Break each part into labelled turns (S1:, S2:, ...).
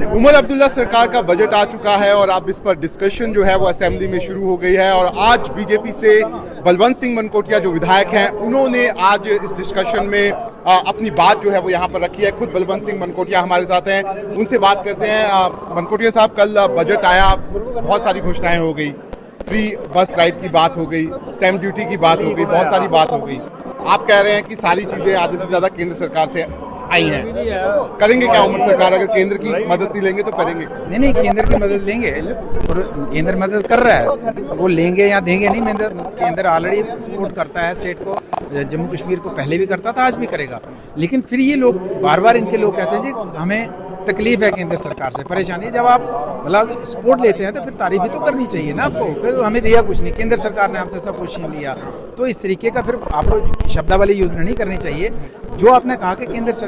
S1: उमर अब्दुल्ला सरकार का बजट आ चुका है और अब इस पर डिस्कशन जो है वो असेंबली में शुरू हो गई है और आज बीजेपी से बलवंत सिंह मनकोटिया जो विधायक हैं उन्होंने आज इस डिस्कशन में अपनी बात जो है वो यहाँ पर रखी है। खुद बलवंत सिंह मनकोटिया हमारे साथ हैं, उनसे बात करते हैं। मनकोटिया साहब, कल बजट आया, बहुत सारी घोषणाएं हो गई, फ्री बस राइड की बात हो गई, स्टैम्प ड्यूटी की बात हो गई, बहुत सारी बात हो गई। आप कह रहे हैं कि सारी चीजें आधे से ज्यादा केंद्र सरकार से आई हैं, करेंगे क्या उमर सरकार? अगर केंद्र की मदद नहीं लेंगे तो करेंगे?
S2: नहीं, केंद्र की मदद लेंगे और केंद्र मदद कर रहा है, वो लेंगे या देंगे नहीं। केंद्र ऑलरेडी सपोर्ट करता है स्टेट को, जम्मू कश्मीर को पहले भी करता था, आज भी करेगा। लेकिन फिर ये लोग बार बार इनके लोग कहते हैं जी हमें तकलीफ है केंद्र सरकार से, परेशानी। जब आप मतलब सपोर्ट लेते हैं तो फिर तारीफ भी तो करनी चाहिए ना आपको। हमें दिया कुछ नहीं, केंद्र सरकार ने हमसे सब कुछ छीन लिया, तो इस तरीके का फिर आपको शब्दावली यूज नहीं करनी चाहिए। जो आपने कहा कि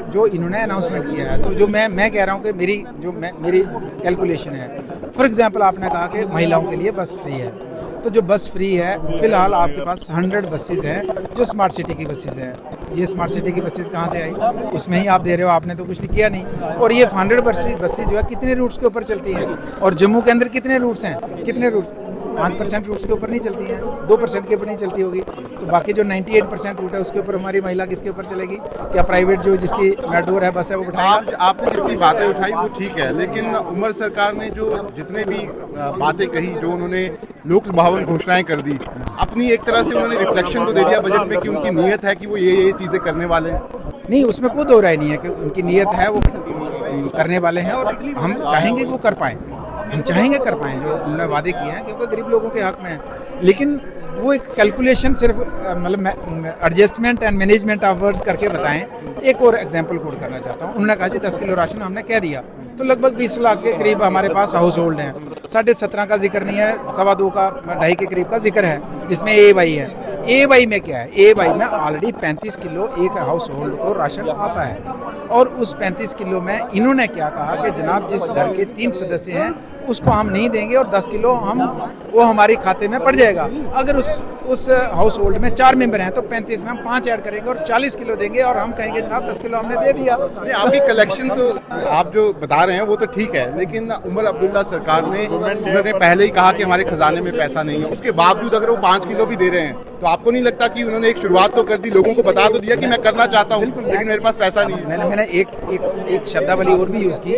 S2: जो इन्होंने अनाउंसमेंट किया है, तो जो मैं कह रहा हूँ कि मेरी कैलकुलेशन है। फॉर एग्जाम्पल आपने कहा कि महिलाओं के लिए बस फ्री है, तो जो बस फ्री है फिलहाल आपके पास 100 बसेज हैं जो स्मार्ट सिटी की बसेज हैं। ये स्मार्ट सिटी की बसेज कहाँ से आई? उसमें ही आप दे रहे हो, आपने तो कुछ किया नहीं। और ये 100 बसेज जो है कितने रूट्स के ऊपर चलती हैं? और जम्मू के अंदर कितने रूट्स हैं? कितने रूट्स? 5% रूट्स के ऊपर नहीं चलती हैं, 2% के ऊपर नहीं चलती होगी। तो बाकी जो 98% रूट है उसके ऊपर हमारी महिला किसके ऊपर चलेगी? क्या प्राइवेट जो जिसकी मेट्रो है, बस है, वो उठाएगा?
S1: आपने जितनी बातें उठाई वो ठीक है, लेकिन उमर सरकार ने जो जितने भी बातें कही, जो उन्होंने लोक भवन घोषणाएं कर दी, अपनी एक तरह से उन्होंने रिफ्लेक्शन तो दे दिया बजट में कि उनकी नीयत है कि वो ये चीजें करने वाले हैं।
S2: नहीं, उसमें कोई दो राय नहीं है कि उनकी नीयत है, वो करने वाले हैं और हम चाहेंगे कि वो कर पाएँ। हम चाहेंगे कर पाएँ जो उन्होंने वादे किए हैं, क्योंकि गरीब लोगों के हक में है। लेकिन वो एक कैलकुलेशन सिर्फ मतलब adjustment and management of words करके बताएं। एक और एग्जांपल कोट करना चाहता हूँ। उन्होंने कहा जी 10 किलो राशन हमने कह दिया, तो लगभग 20 लाख के करीब हमारे पास हाउस होल्ड हैं। 17.5 का जिक्र नहीं है, 2.25 का 2.5 के करीब का जिक्र है, जिसमें AY है। AY में क्या है? AY में ऑलरेडी 35 किलो एक हाउस होल्ड को राशन आता है। और उस 35 किलो में इन्होंने क्या कहा कि जनाब जिस घर के 3 सदस्य हैं उसको हम नहीं देंगे और 10 किलो वो हमारे खाते में पड़ जाएगा। अगर उस हाउस होल्ड में 4 मेंबर हैं तो 35 में हम 5 ऐड करेंगे और 40 किलो देंगे और हम कहेंगे जनाब 10 किलो हमने दे दिया।
S1: आपकी कलेक्शन तो आप जो बता रहे हैं वो तो ठीक है, लेकिन उमर अब्दुल्ला सरकार ने उन्होंने पहले ही कहा कि हमारे खजाने में पैसा नहीं है। उसके बावजूद अगर वो 5 किलो भी दे रहे हैं तो आपको नहीं लगता कि उन्होंने एक शुरुआत तो कर दी, लोगों को बता तो दिया कि मैं करना चाहता हूँ लेकिन मेरे पास पैसा नहीं है?
S2: मैंने एक शब्दावली और भी यूज की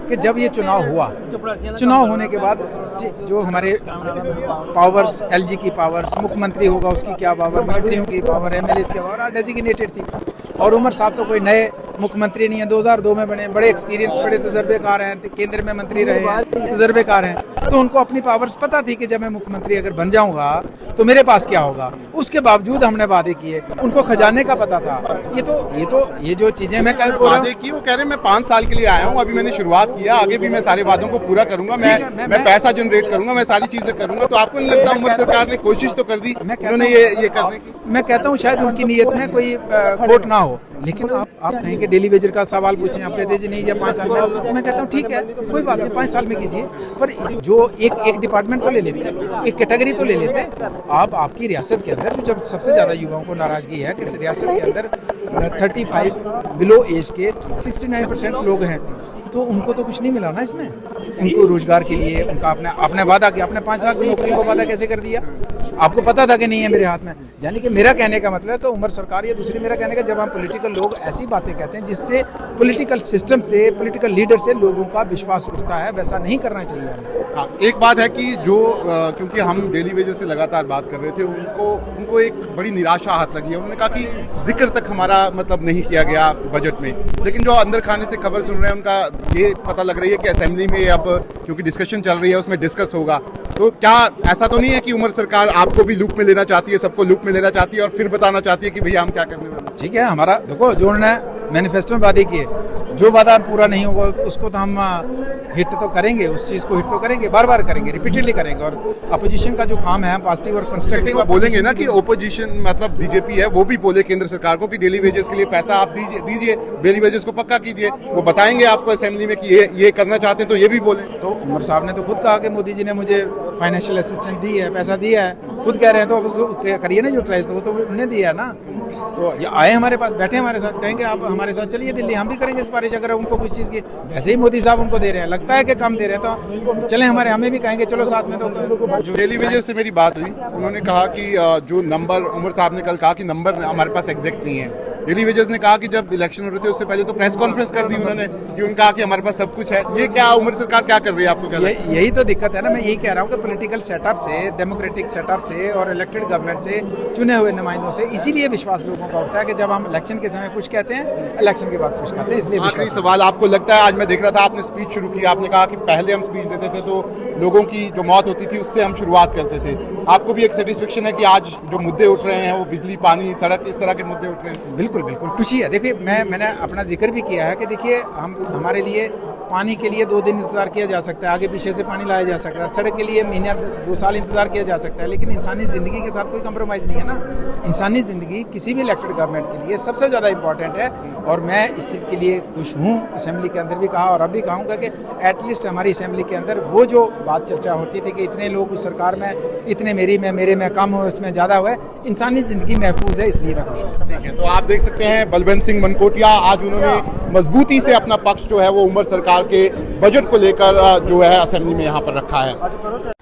S2: कि जब ये चुनाव हुआ, चुनाव होने के बाद जो हमारे पावर्स, LG की पावर्स, मुख्यमंत्री होगा उसकी क्या पावर, मंत्रियों की पावर, MLAs की पावर डेजिग्नेटेड थी। और उमर साहब तो कोई नए मुख्यमंत्री नहीं है, 2002 में बने, बड़े एक्सपीरियंस, बड़े तजर्बेकार हैं, केंद्र में मंत्री रहे हैं, तजर्बेकार हैं। तो उनको अपनी पावर्स पता थी कि जब मैं मुख्यमंत्री अगर बन जाऊंगा तो मेरे पास क्या होगा। उसके बावजूद हमने वादे किए, उनको खजाने का पता था। ये जो चीजें मैं कल
S1: वादे की, वो कह रहे हैं मैं 5 साल के लिए आया हूँ, अभी मैंने शुरुआत किया, आगे भी मैं सारे वादों को पूरा करूंगा, मैं पैसा जनरेट करूंगा, मैं सारी चीजें करूंगा। तो आपको नहीं लगता उमर सरकार ने कोशिश तो कर दी उन्होंने ये करने की?
S2: मैं कहता हूँ शायद उनकी नीयत में कोई खोट ना हो, लेकिन आप कहें कि डेली वेजर का सवाल पूछें, आप कहते जी नहीं या 5 साल में, तो मैं कहता हूँ ठीक है, कोई बात नहीं, 5 साल में कीजिए। पर जो एक डिपार्टमेंट तो ले लेते हैं, एक कैटेगरी तो ले लेते हैं। आपकी रियासत के अंदर जब सबसे ज्यादा युवाओं को नाराजगी है कि रियासत के अंदर 35 बिलो एज के 69% लोग हैं, तो उनको तो कुछ नहीं मिला ना इसमें। उनको रोजगार के लिए उनका आपने वादा किया, आपने 5 लाख नौकरियों को वादा कैसे कर दिया? आपको पता था कि नहीं है मेरे हाथ में। यानी कि मेरा कहने का मतलब है कि उमर सरकार या दूसरी, मेरा कहने का जब हम पॉलिटिकल लोग ऐसी बातें कहते हैं जिससे पॉलिटिकल सिस्टम से, पॉलिटिकल लीडर से लोगों का विश्वास उठता है, वैसा नहीं करना चाहिए हमें।
S1: हाँ, एक बात है कि जो क्योंकि हम डेली वेजर से लगातार बात कर रहे थे, उनको एक बड़ी निराशा हाथ लगी है। उन्होंने कहा कि जिक्र तक हमारा मतलब नहीं किया गया बजट में, लेकिन जो अंदर खाने से खबर सुन रहे हैं उनका ये पता लग रही है कि असेंबली में अब क्योंकि डिस्कशन चल रही है उसमें डिस्कस होगा। तो क्या ऐसा तो नहीं है कि उमर सरकार आपको भी लूप में लेना चाहती है, सबको लूप में लेना चाहती है और फिर बताना चाहती है कि भैया हम क्या करने वाले हैं?
S2: ठीक है, हमारा देखो जो उन्होंने मैनिफेस्टो में वादे किए, जो वादा पूरा नहीं होगा उसको तो हम हिट तो करेंगे, उस चीज को हिट तो करेंगे, बार बार करेंगे, रिपीटेडली करेंगे। और अपोजिशन का जो काम है पॉजिटिव और कंस्ट्रक्टिव
S1: बोलेंगे ना कि ओपोजिशन मतलब बीजेपी है, वो भी बोले केंद्र सरकार को कि डेली वेजेस के लिए पैसा आप दीजिए, डेली वेजेस को पक्का कीजिए। वो बताएंगे आपको असेंबली में कि ये करना चाहते हैं, तो ये भी बोले।
S2: तो उमर साहब ने तो खुद कहा कि मोदी जी ने मुझे फाइनेंशियल असिस्टेंट दी है, पैसा दिया है, खुद कह रहे हैं, तो अब उसको करिए ना यूटिलाइज, तो वो तो उन्होंने दिया है ना। तो ये आए हमारे पास, बैठे हमारे साथ, कहेंगे आप हमारे साथ चलिए दिल्ली, हम भी करेंगे सिफारिश अगर उनको कुछ चीज़ की। वैसे ही मोदी साहब उनको दे रहे हैं, लगता है कि कम दे रहे हैं तो चले हमारे, हमें भी कहेंगे चलो साथ में। तो
S1: डेली वेजेस से मेरी बात हुई, उन्होंने कहा कि जो नंबर, उमर साहब ने कल कहा कि नंबर हमारे पास एग्जैक्ट नहीं है। डेली वेजेस ने कहा कि जब इलेक्शन हो रहे थे उससे पहले तो प्रेस कॉन्फ्रेंस कर दी उन्होंने कि उन्होंने कहा कि हमारे पास सब कुछ है। ये क्या उमर सरकार क्या कर रही है, आपको क्या लगता है?
S2: यही तो दिक्कत है ना, मैं यही कह रहा हूँ कि पॉलिटिकल सेटअप से, डेमोक्रेटिक सेटअप से और इलेक्टेड गवर्नमेंट से, चुने हुए नुमाइंदों से इसीलिए विश्वास लोगों का उठता है कि जब हम इलेक्शन के समय कुछ कहते हैं, इलेक्शन के बाद कुछ कहते हैं, इसलिए
S1: आखिरी
S2: विश्वास।
S1: सवाल, आपको लगता है, आज मैं देख रहा था आपने स्पीच शुरू की, आपने कहा कि पहले हम स्पीच देते थे तो लोगों की जो मौत होती थी उससे हम शुरुआत करते थे, आपको भी एक सेटिस्फेक्शन है कि आज जो मुद्दे उठ रहे हैं वो बिजली, पानी, सड़क, इस तरह के मुद्दे उठ रहे हैं?
S2: बिल्कुल बिल्कुल खुशी है। देखिए मैंने अपना जिक्र भी किया है कि देखिए हमारे लिए पानी के लिए 2 दिन इंतज़ार किया जा सकता है, आगे पीछे से पानी लाया जा सकता है, सड़क के लिए महीने 2 साल इंतज़ार किया जा सकता है, लेकिन इंसानी ज़िंदगी के साथ कोई कंप्रोमाइज़ नहीं है ना। इंसानी ज़िंदगी किसी भी इलेक्टेड गवर्नमेंट के लिए सबसे ज़्यादा इंपॉर्टेंट है, और मैं इस चीज़ के लिए खुश हूँ। असेंबली के अंदर भी कहा और अब भी कहूँगा कि एटलीस्ट हमारी असेंबली के अंदर वो जो बात चर्चा होती थी कि इतने लोग उस सरकार में, इतने मेरे में कम हो, उसमें ज़्यादा हुआ है, इंसानी ज़िंदगी महफूज है, इसलिए मैं खुश हूँ।
S1: ठीक है, तो आप देख सकते हैं बलवंत सिंह मनकोटिया, आज उन्होंने मजबूती से अपना पक्ष जो है वो उमर सरकार के बजट को लेकर जो है असेंबली में यहाँ पर रखा है।